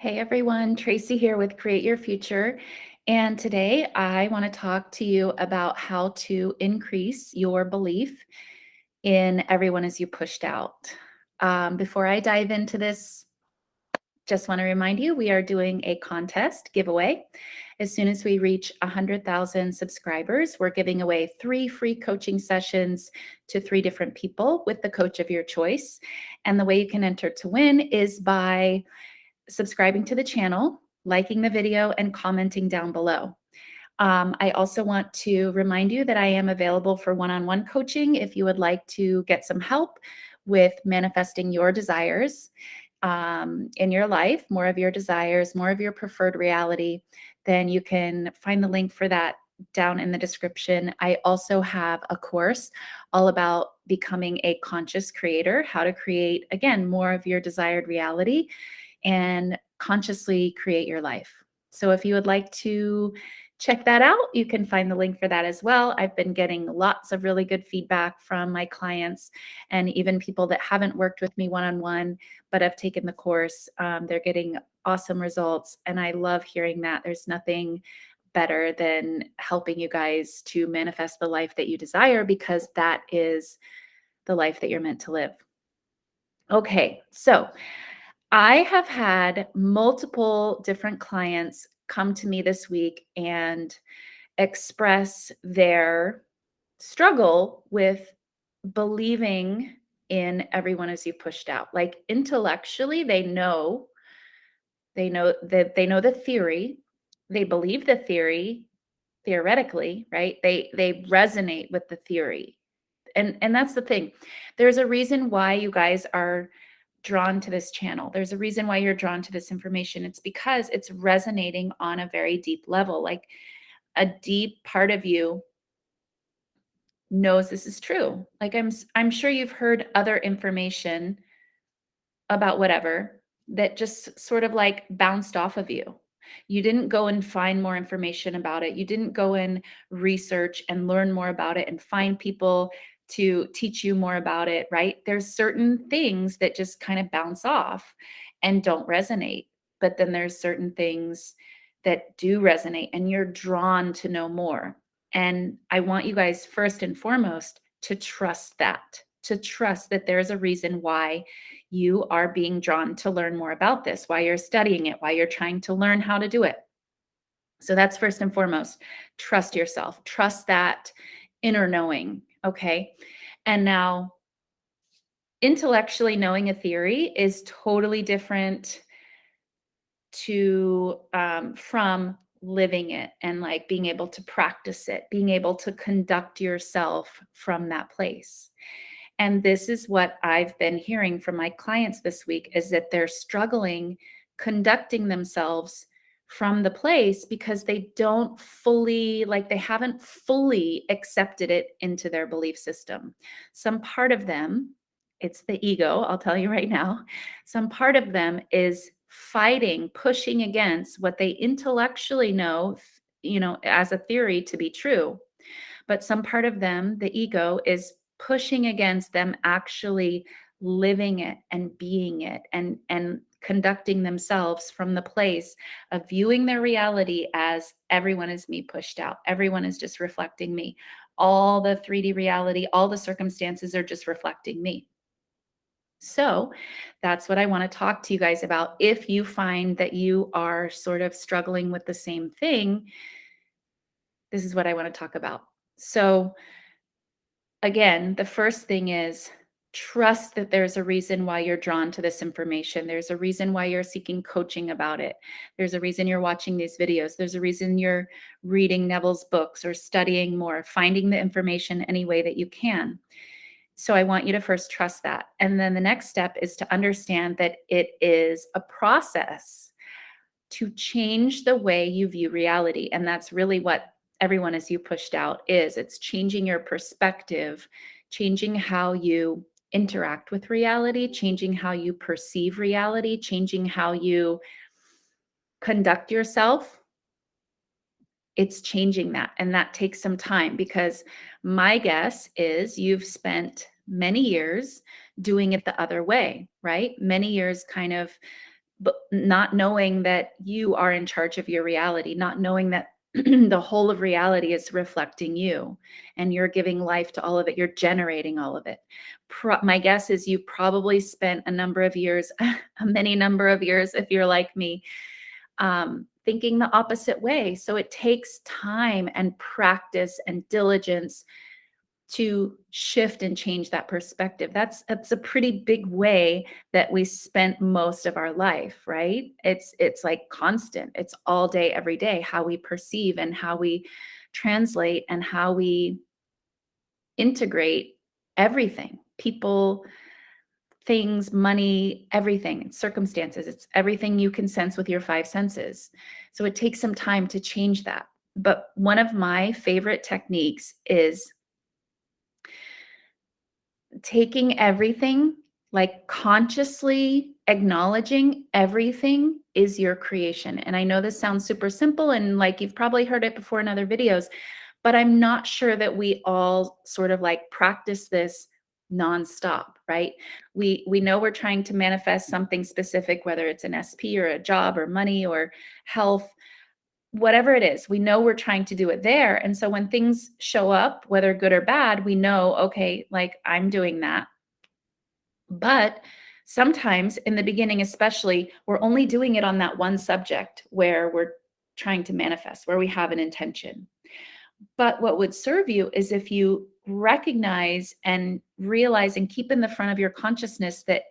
Hey everyone, Traci here with Create Your Future. And today I want to talk to you about how to increase your belief in everyone as you pushed out. Before I dive into this, just want to remind you we are doing a contest giveaway. As soon as we reach 100,000 subscribers, we're giving away 3 free coaching sessions to 3 different people with the coach of your choice. And the way you can enter to win is by subscribing to the channel, liking the video, and commenting down below. I also want to remind you that I am available for one-on-one coaching if you would like to get some help with manifesting your desires in your life, more of your desires, more of your preferred reality. Then you can find the link for that down in the description. I also have a course all about becoming a conscious creator, how to create, again, more of your desired reality and consciously create your life. So if you would like to check that out, you can find the link for that as well. I've been getting lots of really good feedback from my clients and even people that haven't worked with me one-on-one, but have taken the course. They're getting awesome results. And I love hearing that. There's nothing better than helping you guys to manifest the life that you desire, because that is the life that you're meant to live. Okay, so I have had multiple different clients come to me this week and express their struggle with believing in everyone as you pushed out. Like intellectually, they know the theory, they believe the theory theoretically, right? They resonate with the theory. And that's the thing. There's a reason why you guys are drawn to this channel. There's a reason why you're drawn to this information. It's because it's resonating on a very deep level. Like a deep part of you knows this is true. Like I'm sure you've heard other information about whatever that just sort of like bounced off of you. You didn't go and find more information about it. You didn't go and research and learn more about it and find people to teach you more about it, right? There's certain things that just kind of bounce off and don't resonate. But then there's certain things that do resonate and you're drawn to know more. And I want you guys first and foremost to trust that there's a reason why you are being drawn to learn more about this, why you're studying it, why you're trying to learn how to do it. So that's first and foremost. Trust yourself. Trust that inner knowing. Okay. And now, intellectually knowing a theory is totally different from living it and like being able to practice it, being able to conduct yourself from that place. And this is what I've been hearing from my clients this week, is that they're struggling conducting themselves from the place because they don't fully, like they haven't fully accepted it into their belief system. Some part of them, it's the ego, I'll tell you right now, some part of them is fighting, pushing against what they intellectually know, as a theory to be true. But some part of them, the ego, is pushing against them actually living it and being it and conducting themselves from the place of viewing their reality as everyone is me pushed out. Everyone is just reflecting me. All the 3D reality, all the circumstances are just reflecting me. So that's what I want to talk to you guys about. If you find that you are sort of struggling with the same thing, this is what I want to talk about. So again, the first thing is trust that there's a reason why you're drawn to this information. There's a reason why you're seeking coaching about it. There's a reason you're watching these videos. There's a reason you're reading Neville's books or studying more, finding the information any way that you can. So I want you to first trust that. And then the next step is to understand that it is a process to change the way you view reality. And that's really what everyone as you pushed out is. It's changing your perspective, changing how you interact with reality, changing how you perceive reality, changing how you conduct yourself. It's changing that. And that takes some time, because my guess is you've spent many years doing it the other way, right? Many years kind of but not knowing that you are in charge of your reality, not knowing that the whole of reality is reflecting you and you're giving life to all of it. You're generating all of it. My guess is you probably spent a number of years, a many number of years, if you're like me, thinking the opposite way. So it takes time and practice and diligence to shift and change that perspective. That's a pretty big way that we spent most of our life, right? It's like constant. It's all day, every day, how we perceive and how we translate and how we integrate everything. People, things, money, everything, circumstances. It's everything you can sense with your five senses. So it takes some time to change that. But one of my favorite techniques is taking everything, like consciously acknowledging everything is your creation. And I know this sounds super simple and like you've probably heard it before in other videos, but I'm not sure that we all sort of like practice this nonstop, right? We know we're trying to manifest something specific, whether it's an SP or a job or money or health, whatever it is, we know we're trying to do it there. And so when things show up, whether good or bad, we know, okay, like I'm doing that. But sometimes in the beginning, especially, we're only doing it on that one subject where we're trying to manifest, where we have an intention. But what would serve you is if you recognize and realize and keep in the front of your consciousness that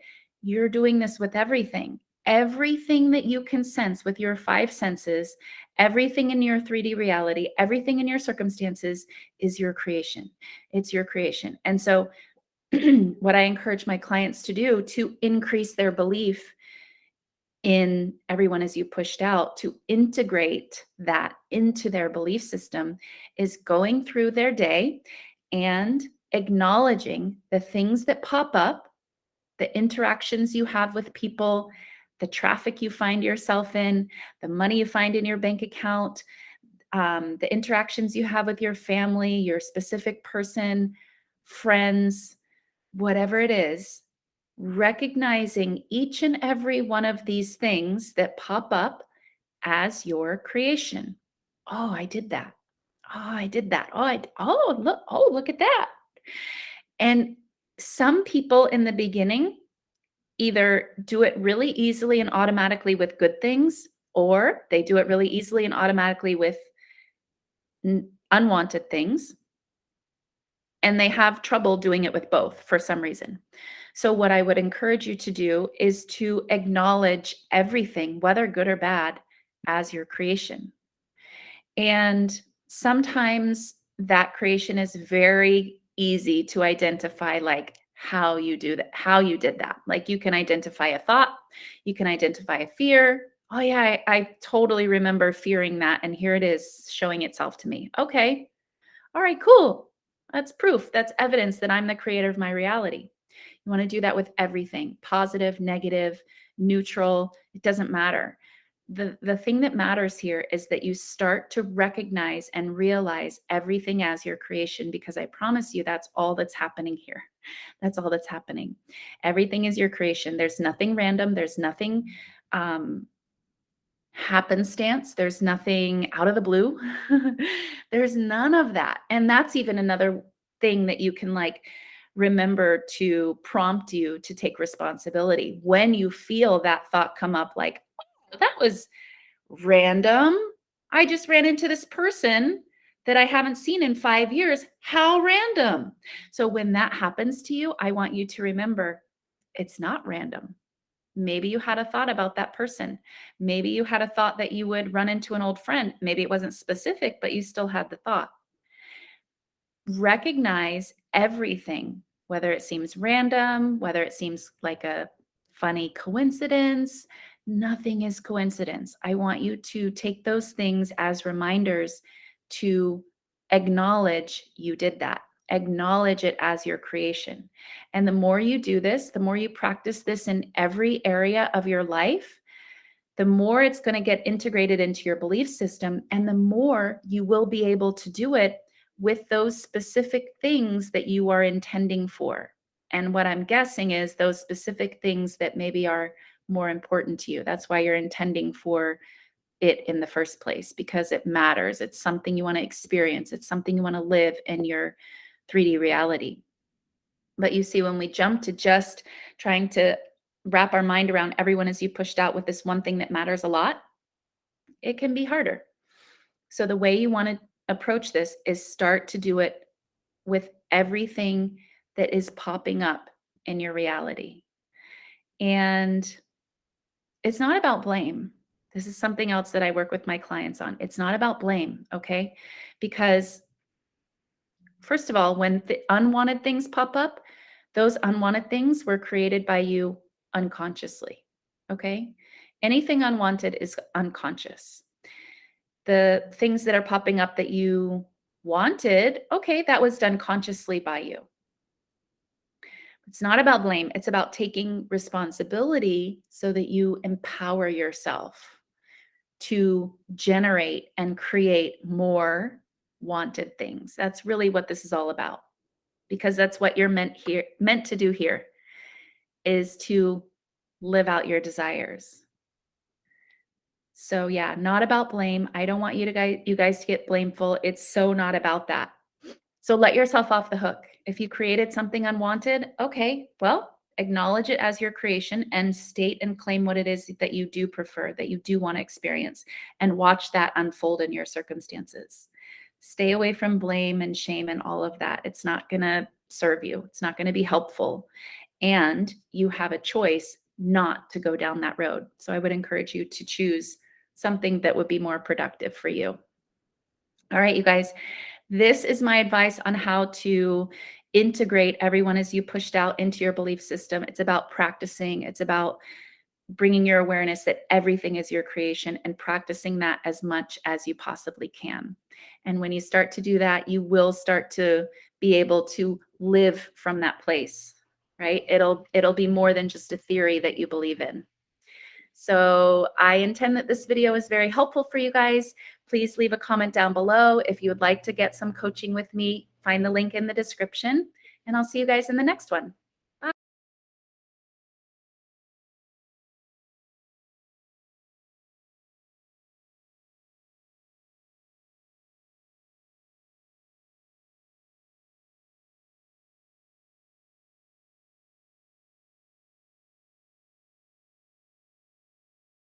you're doing this with everything. Everything that you can sense with your five senses, everything in your 3D reality, everything in your circumstances is your creation. It's your creation. And so, what I encourage my clients to do to increase their belief in everyone as you pushed out, to integrate that into their belief system, is going through their day and acknowledging the things that pop up, the interactions you have with people, the traffic you find yourself in, the money you find in your bank account, the interactions you have with your family, your specific person, friends, whatever it is, recognizing each and every one of these things that pop up as your creation. Oh, I did that. Oh, I did that. Oh, look at that. And some people in the beginning either do it really easily and automatically with good things, or they do it really easily and automatically with unwanted things. And they have trouble doing it with both for some reason. So what I would encourage you to do is to acknowledge everything, whether good or bad, as your creation. And sometimes that creation is very easy to identify, like how you do that, how you did that. Like you can identify a thought, you can identify a fear. Oh yeah, I totally remember fearing that. And here it is showing itself to me. Okay. All right, cool. That's proof. That's evidence that I'm the creator of my reality. You want to do that with everything, positive, negative, neutral. It doesn't matter. The thing that matters here is that you start to recognize and realize everything as your creation, because I promise you that's all that's happening here. That's all that's happening. Everything is your creation. There's nothing random. There's nothing happenstance. There's nothing out of the blue. There's none of that. And that's even another thing that you can like remember to prompt you to take responsibility. When you feel that thought come up, like, oh, that was random. I just ran into this person that I haven't seen in 5 years. How random. So when that happens to you, I want you to remember it's not random. Maybe you had a thought about that person. Maybe you had a thought that you would run into an old friend. Maybe it wasn't specific, but you still had the thought. Recognize everything, whether it seems random, whether it seems like a funny coincidence. Nothing is coincidence. I want you to take those things as reminders to acknowledge you did that. Acknowledge it as your creation. And the more you do this, the more you practice this in every area of your life, the more it's going to get integrated into your belief system, and the more you will be able to do it with those specific things that you are intending for. And what I'm guessing is those specific things that maybe are more important to you. That's why you're intending for it in the first place, because it matters. It's something you want to experience. It's something you want to live in your 3D reality. But you see, when we jump to just trying to wrap our mind around everyone as you pushed out with this one thing that matters a lot, it can be harder. So the way you want to approach this is start to do it with everything that is popping up in your reality. And it's not about blame. This is something else that I work with my clients on. It's not about blame, okay? Because first of all, when the unwanted things pop up, those unwanted things were created by you unconsciously, okay? Anything unwanted is unconscious. The things that are popping up that you wanted, okay, that was done consciously by you. It's not about blame. It's about taking responsibility so that you empower yourself to generate and create more wanted things. That's really what this is all about, because that's what you're meant to do here, is to live out your desires. So yeah, not about blame. I don't want you guys to get blameful. It's so not about that. So let yourself off the hook. If you created something unwanted, okay, well, acknowledge it as your creation and state and claim what it is that you do prefer, that you do want to experience, and watch that unfold in your circumstances. Stay away from blame and shame and all of that. It's not going to serve you. It's not going to be helpful. And you have a choice not to go down that road. So I would encourage you to choose something that would be more productive for you. All right, you guys. This is my advice on how to integrate everyone as you pushed out into your belief system. It's about practicing. It's about bringing your awareness that everything is your creation and practicing that as much as you possibly can. And when you start to do that, you will start to be able to live from that place, right? It'll be more than just a theory that you believe in. So I intend that this video is very helpful for you guys. Please leave a comment down below. If you would like to get some coaching with me, find the link in the description, and I'll see you guys in the next one.